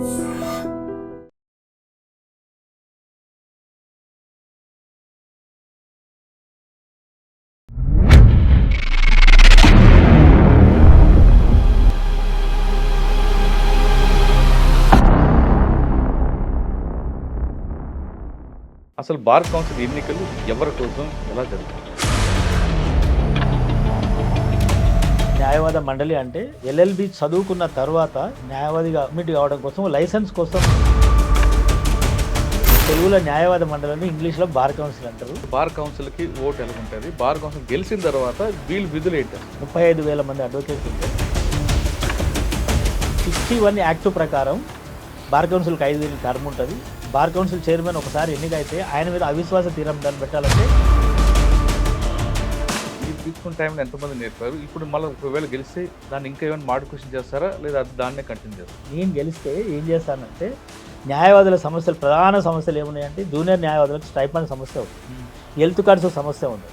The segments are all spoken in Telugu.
అసలు బార్ కౌన్సిల్ ఎన్నికలు ఎవరి కోసం ఎలా జరుగుతాయి? న్యాయవాద మండలి అంటే ఎల్ఎల్బి చదువుకున్న తర్వాత న్యాయవాదిగా అడ్మిట్ కావడం కోసం లైసెన్స్ కోసం తెలుగులో న్యాయవాద మండలిని ఇంగ్లీష్లో బార్ కౌన్సిల్ అంటారు. బార్ కౌన్సిల్కి ఓటు ఎలా ఉంటుంది? బార్ కౌన్సిల్ గెలిచిన తర్వాత వీళ్ళు విధులు ఏంటి? 35,000 మంది అడ్వకేట్స్ ఉంటారు. 61 యాక్ట్ ప్రకారం బార్ కౌన్సిల్కి 5 ఏళ్ళ టర్మ్ ఉంటుంది. బార్ కౌన్సిల్ చైర్మన్ ఒకసారి ఎన్నికైతే ఆయన మీద అవిశ్వాస తీర్మానం పెట్టాలంటే తీసుకున్న టైంలో ఎంతమంది నేర్పారు? ఇప్పుడు మళ్ళీ ఒకవేళ గెలిస్తే దాన్ని ఇంకా ఏమైనా మాడిఫికేషన్ చేస్తారా లేదా దాన్నే కంటిన్యూ చేస్తారా? నేను గెలిస్తే ఏం చేస్తానంటే న్యాయవాదుల సమస్యలు, ప్రధాన సమస్యలు ఏమున్నాయంటే జూనియర్ న్యాయవాదులకు స్టైపెండ్ సమస్య ఉంది, హెల్త్ కార్డ్స్ సమస్య ఉంది.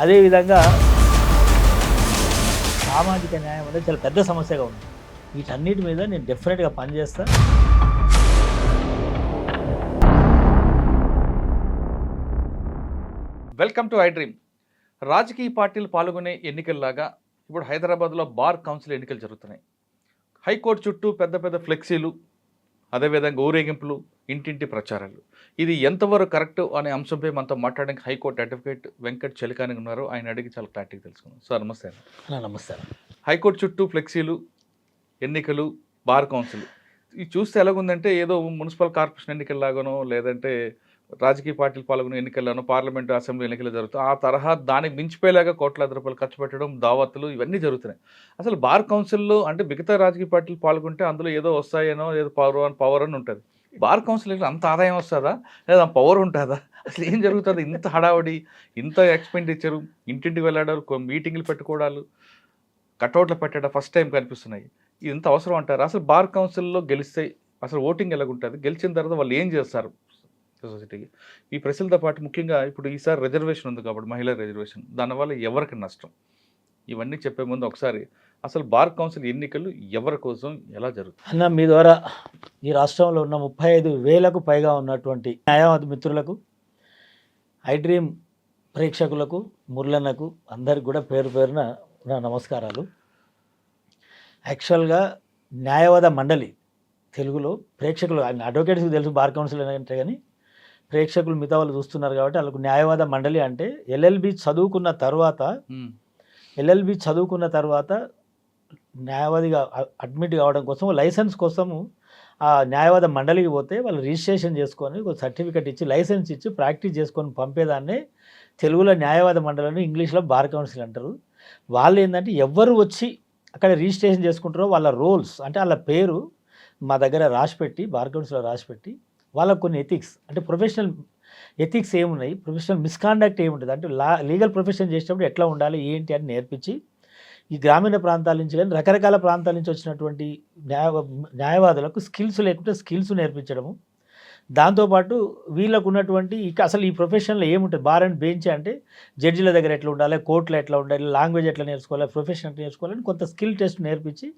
అదేవిధంగా సామాజిక న్యాయం అనేది చాలా పెద్ద సమస్యగా ఉంది. వీటన్నిటి మీద నేను డెఫినెట్గా పనిచేస్తాను. Welcome to I dream. రాజకీయ పార్టీలు పాల్గొనే ఎన్నికల్లాగా ఇప్పుడు హైదరాబాద్లో బార్ కౌన్సిల్ ఎన్నికలు జరుగుతున్నాయి. హైకోర్టు చుట్టూ పెద్ద పెద్ద ఫ్లెక్సీలు, అదేవిధంగా ఊరేగింపులు, ఇంటింటి ప్రచారాలు. ఇది ఎంతవరకు కరెక్ట్ అనే అంశంపై మనతో మాట్లాడడానికి హైకోర్టు అడ్వకేట్ వెంకట్ చెలికాని ఉన్నారు. ఆయన అడిగి చాలా క్లారిటీగా తెలుసుకున్నాం. సార్ నమస్తే. నమస్తే. హైకోర్టు చుట్టూ ఫ్లెక్సీలు, ఎన్నికలు, బార్ కౌన్సిల్ ఇది చూస్తే ఎలాగుందంటే ఏదో మున్సిపల్ కార్పొరేషన్ ఎన్నికల్లాగానో లేదంటే రాజకీయ పార్టీలు పాల్గొనే ఎన్నికల్లోనూ పార్లమెంటు అసెంబ్లీ ఎన్నికలు జరుగుతాయి. ఆ తరహా దానికి మించిపోయేలాగా కోట్లాది రూపాయలు ఖర్చు పెట్టడం, దావత్తులు ఇవన్నీ జరుగుతున్నాయి. అసలు బార్ కౌన్సిల్లో అంటే మిగతా రాజకీయ పార్టీలు పాల్గొంటే అందులో ఏదో వస్తాయనో ఏదో పవర్ అని ఉంటుంది. బార్ కౌన్సిల్ అంత ఆదాయం వస్తుందా లేదా పవర్ ఉంటుందా? అసలు ఏం జరుగుతుంది? ఇంత హడావుడి, ఇంత ఎక్స్పెండిచరు, ఇంటింటికి వెళ్ళాడాలు, మీటింగ్లు పెట్టుకోవడాలు, కటౌట్లు పెట్టడం ఫస్ట్ టైం కనిపిస్తున్నాయి. ఇది ఇంత అవసరం అంటారు? అసలు బార్ కౌన్సిల్లో గెలిస్తే అసలు ఓటింగ్ ఎలాగుంటుంది? గెలిచిన తర్వాత వాళ్ళు ఏం చేస్తారు సొసైటీకి? ఈ ప్రశ్నలతో పాటు ముఖ్యంగా ఇప్పుడు ఈసారి రిజర్వేషన్ ఉంది కాబట్టి మహిళా రిజర్వేషన్, దానివల్ల ఎవరికి నష్టం, ఇవన్నీ చెప్పే ముందు ఒకసారి అసలు బార్ కౌన్సిల్ ఎన్నికలు ఎవరి కోసం ఎలా జరుగుతుంది అన్న? మీ ద్వారా ఈ రాష్ట్రంలో ఉన్న 35,000కు పైగా ఉన్నటువంటి న్యాయవాది మిత్రులకు, ఐ డ్రీమ్ ప్రేక్షకులకు, మురళన్నకు అందరికి కూడా పేరు పేరున నా నమస్కారాలు. యాక్చువల్గా న్యాయవాద మండలి తెలుగులో ప్రేక్షకులు, అడ్వకేట్స్కి తెలుసు బార్ కౌన్సిల్ అంటే, కానీ ప్రేక్షకులు మిగతా వాళ్ళు చూస్తున్నారు కాబట్టి వాళ్ళకు న్యాయవాద మండలి అంటే ఎల్ఎల్బి చదువుకున్న తర్వాత న్యాయవాదిగా అడ్మిట్ కావడం కోసం లైసెన్స్ కోసము ఆ న్యాయవాద మండలికి పోతే వాళ్ళు రిజిస్ట్రేషన్ చేసుకొని ఒక సర్టిఫికెట్ ఇచ్చి లైసెన్స్ ఇచ్చి ప్రాక్టీస్ చేసుకొని పంపేదాన్నే తెలుగులో న్యాయవాద మండలిని ఇంగ్లీష్లో బార్ కౌన్సిల్ అంటారు. వాళ్ళు ఏంటంటే ఎవరు వచ్చి అక్కడ రిజిస్ట్రేషన్ చేసుకుంటారో వాళ్ళ రోల్స్ అంటే వాళ్ళ పేరు మా దగ్గర రాసిపెట్టి, బార్ కౌన్సిల్లో రాసిపెట్టి, వాళ్ళకు కొన్ని ఎథిక్స్ అంటే ప్రొఫెషనల్ ఎథిక్స్ ఏమున్నాయి, ప్రొఫెషనల్ మిస్కాండక్ట్ ఏముంటుంది అంటే లీగల్ ప్రొఫెషన్ చేసేటప్పుడు ఎట్లా ఉండాలి ఏంటి అని నేర్పించి ఈ గ్రామీణ ప్రాంతాల నుంచి కానీ రకరకాల ప్రాంతాల నుంచి వచ్చినటువంటి న్యాయవాదులకు స్కిల్స్ లేకుంటే స్కిల్స్ నేర్పించడము. దాంతోపాటు వీళ్ళకు ఉన్నటువంటి అసలు ఈ ప్రొఫెషన్లో ఏముంటుంది, బార్ అండ్ బెంచ్ అంటే జడ్జిల దగ్గర ఎట్లా ఉండాలి, కోర్టులో ఎట్లా ఉండాలి, లాంగ్వేజ్ ఎట్లా నేర్చుకోవాలి, ప్రొఫెషన్ ఎట్లా నేర్చుకోవాలని కొంత స్కిల్ టెస్ట్ నేర్పించి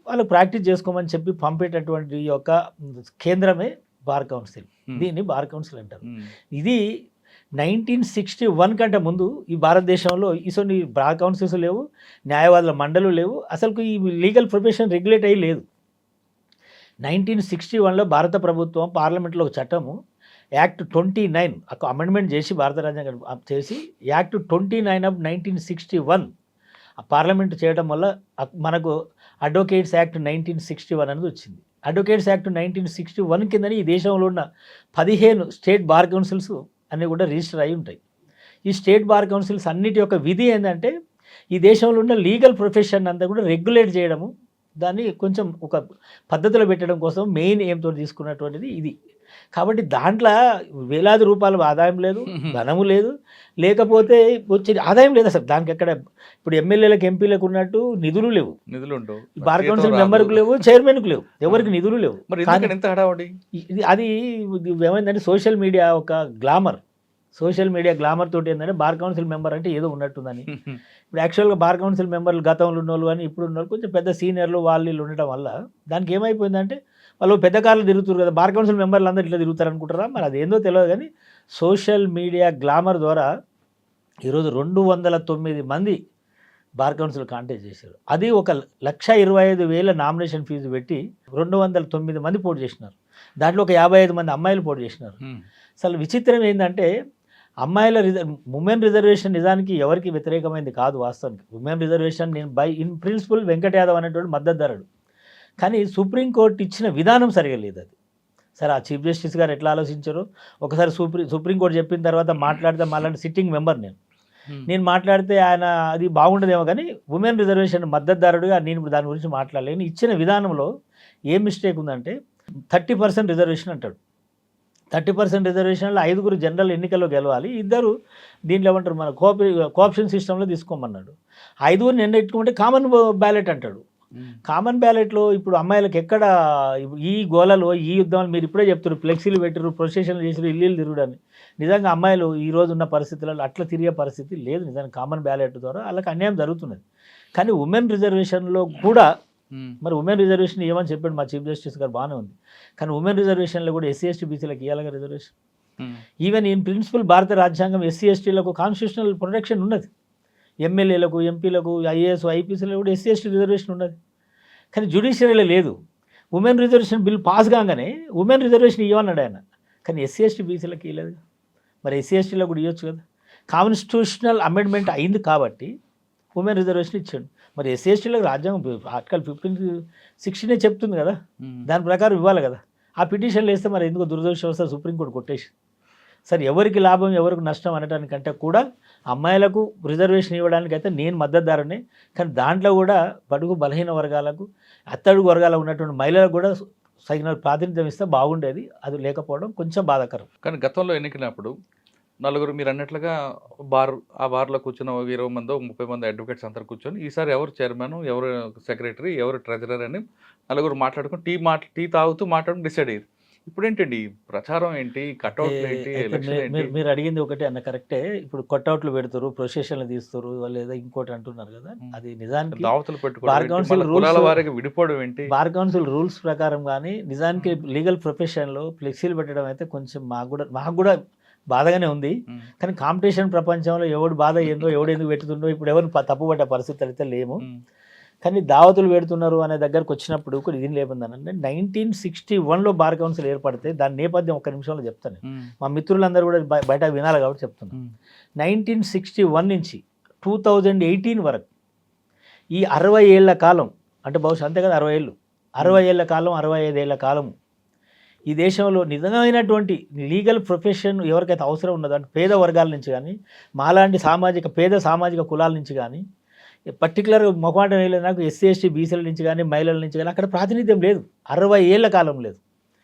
వాళ్ళు ప్రాక్టీస్ చేసుకోమని చెప్పి పంపేటటువంటి యొక్క కేంద్రమే బార్ కౌన్సిల్. దీన్ని బార్ కౌన్సిల్ అంటారు. ఇది 1961 కంటే ముందు ఈ భారతదేశంలో ఇటువంటి బార్ కౌన్సిల్స్ లేవు, న్యాయవాదుల మండలు లేవు, అసలు ఈ లీగల్ ప్రొఫెషన్ రెగ్యులేట్ అయ్యి లేదు. 1961లో భారత ప్రభుత్వం పార్లమెంట్లో ఒక చట్టము యాక్ట్ 29 అమెండ్మెంట్ చేసి భారత రాజ్యాంగం చేసి యాక్ట్ 29 ఆఫ్ 1961 పార్లమెంట్ చేయడం వల్ల మనకు అడ్వకేట్స్ యాక్ట్ 1961 అనేది వచ్చింది. అడ్వకేట్స్ యాక్ట్ 1961 కిందని ఈ దేశంలో ఉన్న 15 స్టేట్ బార్ కౌన్సిల్స్ అన్నీ కూడా రిజిస్టర్ అయి ఉంటాయి. ఈ స్టేట్ బార్ కౌన్సిల్స్ అన్నిటి యొక్క విధి ఏంటంటే ఈ దేశంలో ఉన్న లీగల్ ప్రొఫెషన్ అంతా కూడా రెగ్యులేట్ చేయడము, దాన్ని కొంచెం ఒక పద్ధతిలో పెట్టడం కోసం మెయిన్ ఎయిమ్తో తీసుకున్నటువంటిది ఇది. కాబట్టి దాంట్లో వేలాది రూపాయల ఆదాయం లేదు, ధనము లేదు, లేకపోతే వచ్చే ఆదాయం లేదు అసలు. దానికి ఎక్కడ ఇప్పుడు ఎమ్మెల్యేలకు ఎంపీలకు ఉన్నట్టు నిధులు లేవు, బార్ కౌన్సిల్ మెంబర్కు లేవు, చైర్మన్కు లేవు, ఎవరికి నిధులు లేవు. అది ఏమైందంటే సోషల్ మీడియా ఒక గ్లామర్, సోషల్ మీడియా గ్లామర్ తోటి ఏంటంటే బార్ కౌన్సిల్ మెంబర్ అంటే ఏదో ఉన్నట్టుందని. ఇప్పుడు యాక్చువల్గా బార్ కౌన్సిల్ మెంబర్లు గతంలో ఉన్నోళ్ళు కానీ ఇప్పుడు ఉన్నోళ్ళు కొంచెం పెద్ద సీనియర్లు వాళ్ళు ఉండటం వల్ల దానికి ఏమైపోయిందంటే వాళ్ళు పెద్ద కార్లు తిరుగుతారు కదా, బార్ కౌన్సిల్ మెంబర్లు అందరూ ఇట్లా తిరుగుతారు అనుకుంటారా? మరి అదేందో తెలియదు కానీ సోషల్ మీడియా గ్లామర్ ద్వారా ఈరోజు 209 మంది బార్ కౌన్సిల్ కాంటాక్ట్ చేశారు. అది 1,25,000 నామినేషన్ ఫీజు పెట్టి 209 మంది పోటీ చేసినారు. దాంట్లో ఒక 55 మంది అమ్మాయిలు పోటీ చేసినారు. అసలు విచిత్రం ఏంటంటే అమ్మాయిల ఉమెన్ రిజర్వేషన్ నిజానికి ఎవరికి వ్యతిరేకమైంది కాదు. వాస్తవానికి ఉమెన్ రిజర్వేషన్ నేను ఇన్ ప్రిన్సిపల్ వెంకట యాదవ్ అనేటువంటి మద్దతుదారుడు. కానీ సుప్రీంకోర్టు ఇచ్చిన విధానం సరిగా లేదు. అది సరే ఆ చీఫ్ జస్టిస్ గారు ఎట్లా ఆలోచించారో ఒకసారి సుప్రీంకోర్టు చెప్పిన తర్వాత మాట్లాడితే మళ్ళీ సిట్టింగ్ మెంబర్ నేను మాట్లాడితే ఆయన అది బాగుండదేమో, కానీ ఉమెన్ రిజర్వేషన్ మద్దతుదారుడుగా నేను ఇప్పుడు దాని గురించి మాట్లాడలేను. ఇచ్చిన విధానంలో ఏం మిస్టేక్ ఉందంటే 30% రిజర్వేషన్ అంటాడు. 30% రిజర్వేషన్లో 5 జనరల్ ఎన్నికల్లో గెలవాలి, 2 దీంట్లో ఏమంటారు మన కోఆప్షన్ సిస్టంలో తీసుకోమన్నాడు. 5 ఎన్నుకుంటే కామన్ బ్యాలెట్ అంటాడు. కామన్ బ్యాలెట్లో ఇప్పుడు అమ్మాయిలకు ఎక్కడ ఈ గోలలో ఈ యుద్ధాలు మీరు ఇప్పుడే చెప్తారు, ఫ్లెక్సీలు పెట్టరు, ప్రొసెషన్లు చేసారు, ఇల్లు తిరుగుడని. నిజంగా అమ్మాయిలు ఈ రోజు ఉన్న పరిస్థితులలో అట్లా తిరిగే పరిస్థితి లేదు. నిజంగా కామన్ బ్యాలెట్ ద్వారా వాళ్ళకి అన్యాయం జరుగుతున్నది. కానీ ఉమెన్ రిజర్వేషన్లో కూడా మరి ఉమెన్ రిజర్వేషన్ ఏమని చెప్పాడు మా చీఫ్ జస్టిస్ గారు, బాగానే ఉంది. కానీ ఉమెన్ రిజర్వేషన్లో కూడా ఎస్సీ ఎస్టీ బీసీలకు ఇవ్వాలిగా రిజర్వేషన్. ఈవెన్ ఇన్ ప్రిన్సిపల్ భారత రాజ్యాంగం ఎస్సీ ఎస్టీలకు కాన్స్టిట్యూషనల్ ప్రొటెక్షన్ ఉన్నది. ఎమ్మెల్యేలకు, ఎంపీలకు, ఐఏఎస్, ఐపీఎస్లకు కూడా ఎస్సీ ఎస్టీ రిజర్వేషన్ ఉన్నది. కానీ జ్యుడిషియరీలో లేదు. ఉమెన్ రిజర్వేషన్ బిల్ పాస్ కాగానే ఉమెన్ రిజర్వేషన్ ఇవ్వన్నాడు ఆయన, కానీ ఎస్సీ ఎస్టీ బీసీలకు ఇవ్వలేదు. మరి ఎస్సీ ఎస్టీలో కూడా ఇవ్వచ్చు కదా. కాన్స్టిట్యూషనల్ అమెండ్మెంట్ అయింది కాబట్టి ఉమెన్ రిజర్వేషన్ ఇచ్చాడు. మరి ఎస్సీ ఎస్టీలకు రాజ్యాంగం ఆర్టికల్ 1516 చెప్తుంది కదా, దాని ప్రకారం ఇవ్వాలి కదా. ఆ పిటిషన్లు వేస్తే మరి ఎందుకు దురదృష్టవశాత్తు సుప్రీంకోర్టు కొట్టేసి. సరే ఎవరికి లాభం ఎవరికి నష్టం అనడానికంటే కూడా అమ్మాయిలకు రిజర్వేషన్ ఇవ్వడానికైతే నేను మద్దతుదారునే. కానీ దాంట్లో కూడా బడుగు బలహీన వర్గాలకు, అట్టడుగు వర్గాలకు ఉన్నటువంటి మహిళలకు కూడా తగిన ప్రాతినిధ్యం ఇస్తే బాగుండేది. అది లేకపోవడం కొంచెం బాధాకరం. కానీ గతంలో ఎన్నికైనప్పుడు 4 మీరు అన్నట్లుగా ఆ బార్లో కూర్చున్న 20 మందో 30 మంది అడ్వకేట్స్ అందరు కూర్చొని ఈసారి ఎవరు చైర్మన్, ఎవరు సెక్రటరీ, ఎవరు ట్రెజరర్ అని 4 మాట్లాడుకుని టీ తాగుతూ మాట్లాడుకుని డిసైడ్ అయ్యారు. ఇప్పుడు ఏంటండి ప్రచారం ఏంటి, కట్అవుట్లు ఏంటి, ఎలక్షన్ ఏంటి? మీరు అడిగింది ఒకటి అన్న కరెక్టే. ఇప్పుడు కట్అవుట్లు పెడతారు, ప్రొసెషన్లు తీస్తారు, లేదా ఇంకోటి అంటున్నారు కదా, అది నిజానికి దావతులు పెట్టుకోవడం, కులాల వారికి విడిపోవడం ఏంటి? బార్ కౌన్సిల్ రూల్స్ ప్రకారం కానీ నిజానికి లీగల్ ప్రొఫెషన్లో ఫ్లెక్సీలు పెట్టడం అయితే కొంచెం మాకు కూడా బాధగానే ఉంది. కానీ కాంపిటీషన్ ప్రపంచంలో ఎవడు బాధ ఏందో, ఎవడు ఎందుకు పెడుతుండో, ఇప్పుడు ఎవరు తప్పుపడ్డ పరిస్థితి అయితే లేము. కానీ దావతులు పెడుతున్నారు అనే దగ్గరకు వచ్చినప్పుడు కూడా ఇది లేకుందనంటే 1961లో బార్ కౌన్సిల్ ఏర్పడితే దాని నేపథ్యం 1 నిమిషంలో చెప్తాను. మా మిత్రులందరూ కూడా బయట వినాలి కాబట్టి చెప్తున్నాను. 1961 నుంచి 2018 వరకు ఈ 60 ఏళ్ల కాలం, అంటే బహుశా అంతే కదా 60 ఏళ్ళు, 60 ఏళ్ల కాలం, 65 ఏళ్ల కాలం ఈ దేశంలో నిజమైనటువంటి లీగల్ ప్రొఫెషన్ ఎవరికైతే అవసరం ఉన్నదో అంటే పేద వర్గాల నుంచి కానీ, మాలాంటి పేద సామాజిక కులాల నుంచి కానీ, పర్టికులర్ మొహమాట వేయలేదు నాకు ఎస్సీ ఎస్టీ బీసీల నుంచి కానీ, మహిళల నుంచి కానీ అక్కడ ప్రాతినిధ్యం లేదు. 60 ఏళ్ల కాలం లేదు.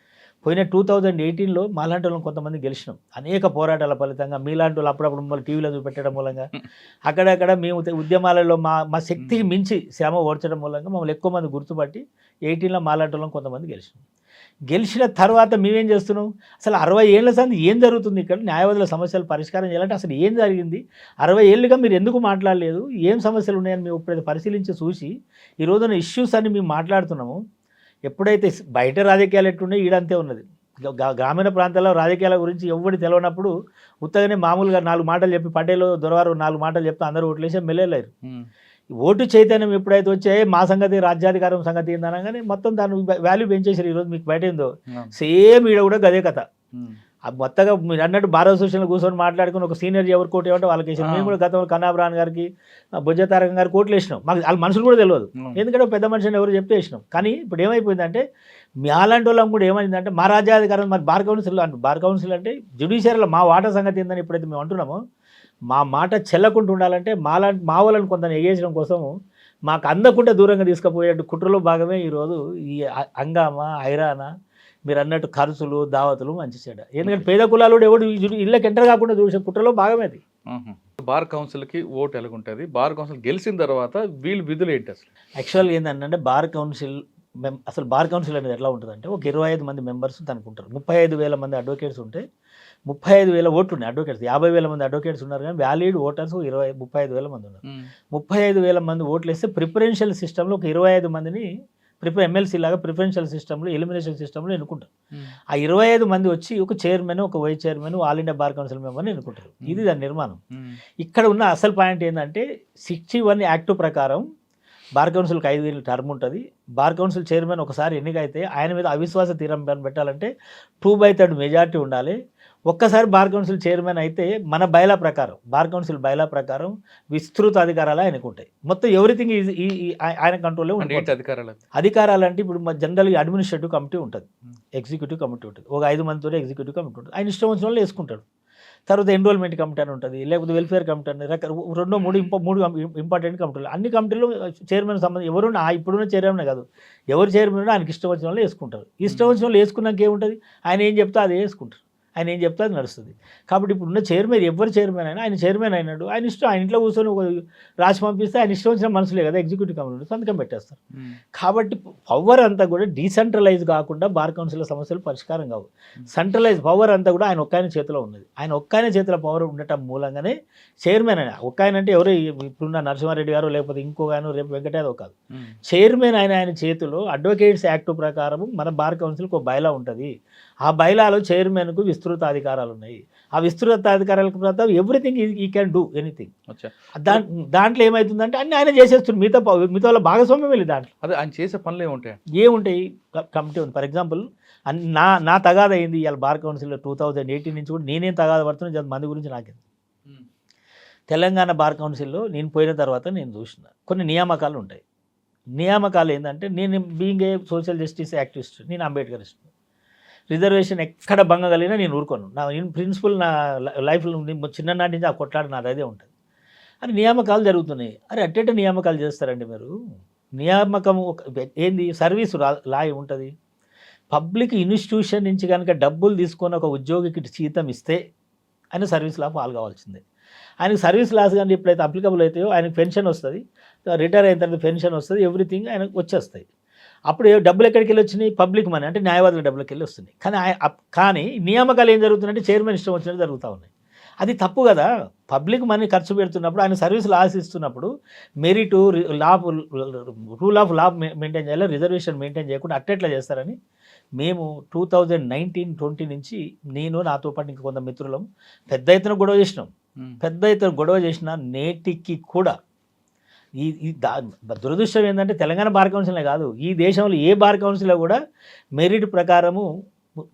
పోయిన 2018లో మాలాంటి వాళ్ళని కొంతమంది గెలిచినాం. అనేక పోరాటాల ఫలితంగా మీలాంటి వాళ్ళు అప్పుడప్పుడు మమ్మల్ని టీవీలో చూపెట్టడం మూలంగా, అక్కడక్కడ మేము ఉద్యమాలలో మా శక్తికి మించి శ్రమ ఓడ్చడం మూలంగా మమ్మల్ని ఎక్కువ మంది గుర్తుపట్టి 18లో మాలాంటి వాళ్ళని కొంతమంది గెలిచినాం. గెలిచిన తర్వాత మేమేం చేస్తున్నాం? అసలు 60 ఏళ్ల సంది ఏం జరుగుతుంది ఇక్కడ? న్యాయవాదుల సమస్యలు పరిష్కారం చేయాలంటే అసలు ఏం జరిగింది? 60 ఏళ్ళుగా మీరు ఎందుకు మాట్లాడలేదు? ఏం సమస్యలు ఉన్నాయని మేము ఇప్పుడైతే పరిశీలించి చూసి ఈ రోజున ఇష్యూస్ అని మేము మాట్లాడుతున్నాము. ఎప్పుడైతే బయట రాజకీయాలు ఎట్టున్నాయి ఈడంతే ఉన్నది. గ్రామీణ ప్రాంతాల్లో రాజకీయాల గురించి ఎవరు తెలియనప్పుడు ఉత్తగానే మామూలుగా 4 మాటలు చెప్పి పటేలు దొరవారు 4 మాటలు చెప్తే అందరూ ఓట్లేసి ఎమ్మెల్యేలేరు. ఓటు చైతన్యం ఎప్పుడైతే వచ్చాయో మా సంగతి రాజ్యాధికారం సంగతి ఏందనగానే మొత్తం దాని వాల్యూ పెంచేసారు. ఈరోజు మీకు బయట ఏందో సేమ్ ఈడ కూడా గదే కథ. మొత్తగా మీరు అన్నట్టు బార్ అసోసియేషన్లో కూర్చొని మాట్లాడుకుని ఒక సీనియర్ ఎవరు కోట్ ఏమంటే వాళ్ళకి వేసాం. మేము కూడా గతంలో కన్నాబ్రాన్ గారికి, బుజ్జతారకం గారికి కోట్లు వేసినాం. మాకు వాళ్ళ మనుషులు కూడా తెలియదు, ఎందుకంటే పెద్ద మనిషిని ఎవరు చెప్తే వేసినాం. కానీ ఇప్పుడు ఏమైపోయిందంటే మీ అలాంటి వాళ్ళం కూడా ఏమైందంటే మా రాజ్యాధికారం మరి బార్ కౌన్సిల్ అంటే జ్యుడిషియరీలో మా వాటా సంగతి ఏందని ఎప్పుడైతే మేము అంటున్నామో, మా మాట చెల్లకుండా ఉండాలంటే మా వాళ్ళని కొంత ఎగేసడం కోసము మాకు అందకుండా దూరంగా తీసుకుపోయే కుట్రలో భాగమే ఈరోజు ఈ హంగామా, హైరానా, మీరు అన్నట్టు ఖర్చులు, దావతులు, మంచి చెడ్డ. ఎందుకంటే పేద కులాలు ఎవడు ఇళ్ళకి ఎంటర్ కాకుండా చూసే కుట్రలో భాగమే అది. బార్ కౌన్సిల్కి ఓటు ఎలాగుంటుంది? బార్ కౌన్సిల్ గెలిచిన తర్వాత వీళ్ళు విధులు ఏంటి అసలు? యాక్చువల్గా ఏంటంటే బార్ కౌన్సిల్ అనేది ఎట్లా ఉంటుందంటే ఒక 25 మంది మెంబర్స్ అనుకుంటారు. 35,000 మంది అడ్వకేట్స్ ఉంటే 35,000 ఓట్లు ఉన్నాయి అడ్వకేట్స్. 50,000 మంది అడ్వకేట్స్ ఉన్నారు కానీ వ్యాలిడ్ ఓటర్స్ 35,000 మంది ఉన్నారు. 35,000 మంది ఓట్లు వేస్తే ప్రిఫరెన్షియల్ సిస్టంలో ఒక 25 మందిని ఎమ్మెల్సీ లాగా ప్రిఫరెన్షియల్ సిస్టంలో ఎలిమినేషన్ సిస్టంలో ఎన్నుకుంటారు. ఆ 25 మంది వచ్చి ఒక చైర్మన్, ఒక vice chairman, all India bar council మెంబర్ని ఎన్నుకుంటారు. ఇది దాని నిర్మాణం. ఇక్కడ ఉన్న అసలు పాయింట్ ఏంటంటే 61 యాక్టు ప్రకారం బార్ కౌన్సిల్కి 5 ఏళ్ళు టర్మ్ ఉంటుంది. బార్ కౌన్సిల్ చైర్మన్ ఒకసారి ఎన్నికైతే ఆయన మీద అవిశ్వాస తీర్మానం పెట్టాలంటే 2/3 మెజారిటీ ఉండాలి. ఒక్కసారి బార్ కౌన్సిల్ చైర్మన్ అయితే మన బైలా ప్రకారం, బార్ కౌన్సిల్ బైలా ప్రకారం విస్తృత అధికారాలు ఆయనకు ఉంటాయి. మొత్తం ఎవ్రీథింగ్ ఆయన కంట్రోల్లో ఉంటుంది. అధికారాలు అంటే ఇప్పుడు జనరల్గా అడ్మినిస్ట్రేటివ్ కమిటీ ఉంటుంది, ఎగ్జిక్యూటివ్ కమిటీ ఉంటుంది, ఒక 5 మందితో ఎగ్జిక్యూటివ్ కమిటీ ఉంటుంది. ఆయన ఇష్టం వచ్చిన వాళ్ళు వేసుకుంటాడు. తర్వాత ఎన్రోల్మెంట్ కమిటీ అని ఉంటుంది, లేకపోతే వెల్ఫేర్ కమిటీ అని 2-3 ఇంపార్టెంట్ కమిటీలు. అన్ని కమిటీలు చైర్మన్ సంబంధం ఎవరు ఇప్పుడున్న చైర్మన్ కాదు, ఎవరు చైర్మన్ ఆయనకి ఇష్టం వచ్చిన వాళ్ళు వేసుకుంటారు. ఇష్టం వచ్చిన వాళ్ళు వేసుకున్నాక ఏముంటుంది, ఆయన ఏం చెప్తే అది వేసుకుంటారు, ఆయన ఏం చెప్తే అది నడుస్తుంది. కాబట్టి ఇప్పుడున్న చైర్మన్ ఎవరు చైర్మన్ అయినా ఆయన చైర్మన్ అయినాడు, ఆయన ఇష్టం, ఆయన ఇంట్లో కూర్చొని ఒక రాసి పంపిస్తే ఆయన ఇష్టం వచ్చిన మనుషులే కదా ఎగ్జిక్యూటివ్ కమిటీ సంతకం పెట్టేస్తారు. కాబట్టి పవర్ అంతా కూడా డీసెంట్రలైజ్ కాకుండా బార్ కౌన్సిల్ సమస్యలు పరిష్కారం కావు. సెంట్రలైజ్ పవర్ అంతా కూడా ఆయన ఒక్క చేతిలో ఉన్నది. ఆయన ఒక్క చేతిలో పవర్ ఉండటం మూలంగానే చైర్మన్ అయినా, ఒక్క ఆయన అంటే ఎవరు ఇప్పుడున్న నరసింహారెడ్డి గారు లేకపోతే ఇంకో గాను రేపు వెంకటయాదవ్ కాదు, చైర్మన్ ఆయన చేతిలో అడ్వకేట్స్ యాక్ట్ ప్రకారం మన బార్ కౌన్సిల్కి ఒక బైలా ఉంటుంది. ఆ బైలాలో చైర్మన్కు విస్తృత అధికారాలు ఉన్నాయి. ఆ విస్తృత అధికారాలకు ప్రకారం ఎవ్రీథింగ్ ఈ క్యాన్ డూ ఎనీథింగ్. దాంట్లో ఏమవుతుందంటే అన్ని ఆయన చేసేస్తుంది, మిగతా వాళ్ళ భాగస్వామ్యం వెళ్ళి దాంట్లో. అదే ఆయన చేసే పనులు ఏముంటాయి కమిటీ ఉంది. ఫర్ ఎగ్జాంపుల్ నా తగాద అయింది ఇవాళ బార్ కౌన్సిల్లో 2018 నుంచి కూడా నేనేం తగాద పడుతున్నా మంది గురించి నాకేం. తెలంగాణ బార్ కౌన్సిల్లో నేను పోయిన తర్వాత నేను చూసిన కొన్ని నియామకాలు ఉంటాయి. నియామకాలు ఏంటంటే, నేను being a social justice activist, నేను అంబేద్కరిస్ట్, రిజర్వేషన్ ఎక్కడ భంగం కలిగినా నేను ఊరుకోను. నా ప్రిన్సిపల్ నా లైఫ్లో చిన్ననాటి నుంచి ఆ కొట్లాట నాది అదే ఉంటుంది. అని నియామకాలు జరుగుతున్నాయి. అరే అట్టేట నియామకాలు చేస్తారండి మీరు. నియామకం ఏంది, సర్వీసు లా ఉంటుంది. పబ్లిక్ ఇన్స్టిట్యూషన్ నుంచి కనుక డబ్బులు తీసుకొని ఒక ఉద్యోగికి జీతం ఇస్తే ఆయన సర్వీస్ లా పాల్గొవాల్సిందే. ఆయనకు సర్వీస్ లాస్ కానీ ఎప్పుడైతే అప్లికబుల్ అవుతాయో ఆయనకు పెన్షన్ వస్తుంది, రిటైర్ అయిన తర్వాత పెన్షన్ వస్తుంది, ఎవ్రీథింగ్ ఆయనకు వచ్చేస్తాయి. అప్పుడు డబ్బులు ఎక్కడికి వెళ్ళి వచ్చినాయి, పబ్లిక్ మనీ అంటే న్యాయవాదుల డబ్బులకి వెళ్ళి వస్తున్నాయి. కానీ నియామకాలు ఏం జరుగుతుందంటే చైర్మన్ ఇష్టం వచ్చినట్టు జరుగుతూ ఉన్నాయి. అది తప్పు కదా. పబ్లిక్ మనీ ఖర్చు పెడుతున్నప్పుడు, ఆయన సర్వీసులు ఆశిస్తున్నప్పుడు merit rule of law maintain చేయాలి, రిజర్వేషన్ మెయింటైన్ చేయకుండా అట్టెట్లా చేస్తారని మేము 2019-20 నుంచి నేను నాతో పాటు ఇంకా కొంత మిత్రులం పెద్ద ఎత్తున గొడవ చేసిన నేటికి కూడా ఈ దురదృష్టం ఏంటంటే తెలంగాణ బార్ కౌన్సిలే కాదు, ఈ దేశంలో ఏ బార్ కౌన్సిల్లో కూడా మెరిట్ ప్రకారము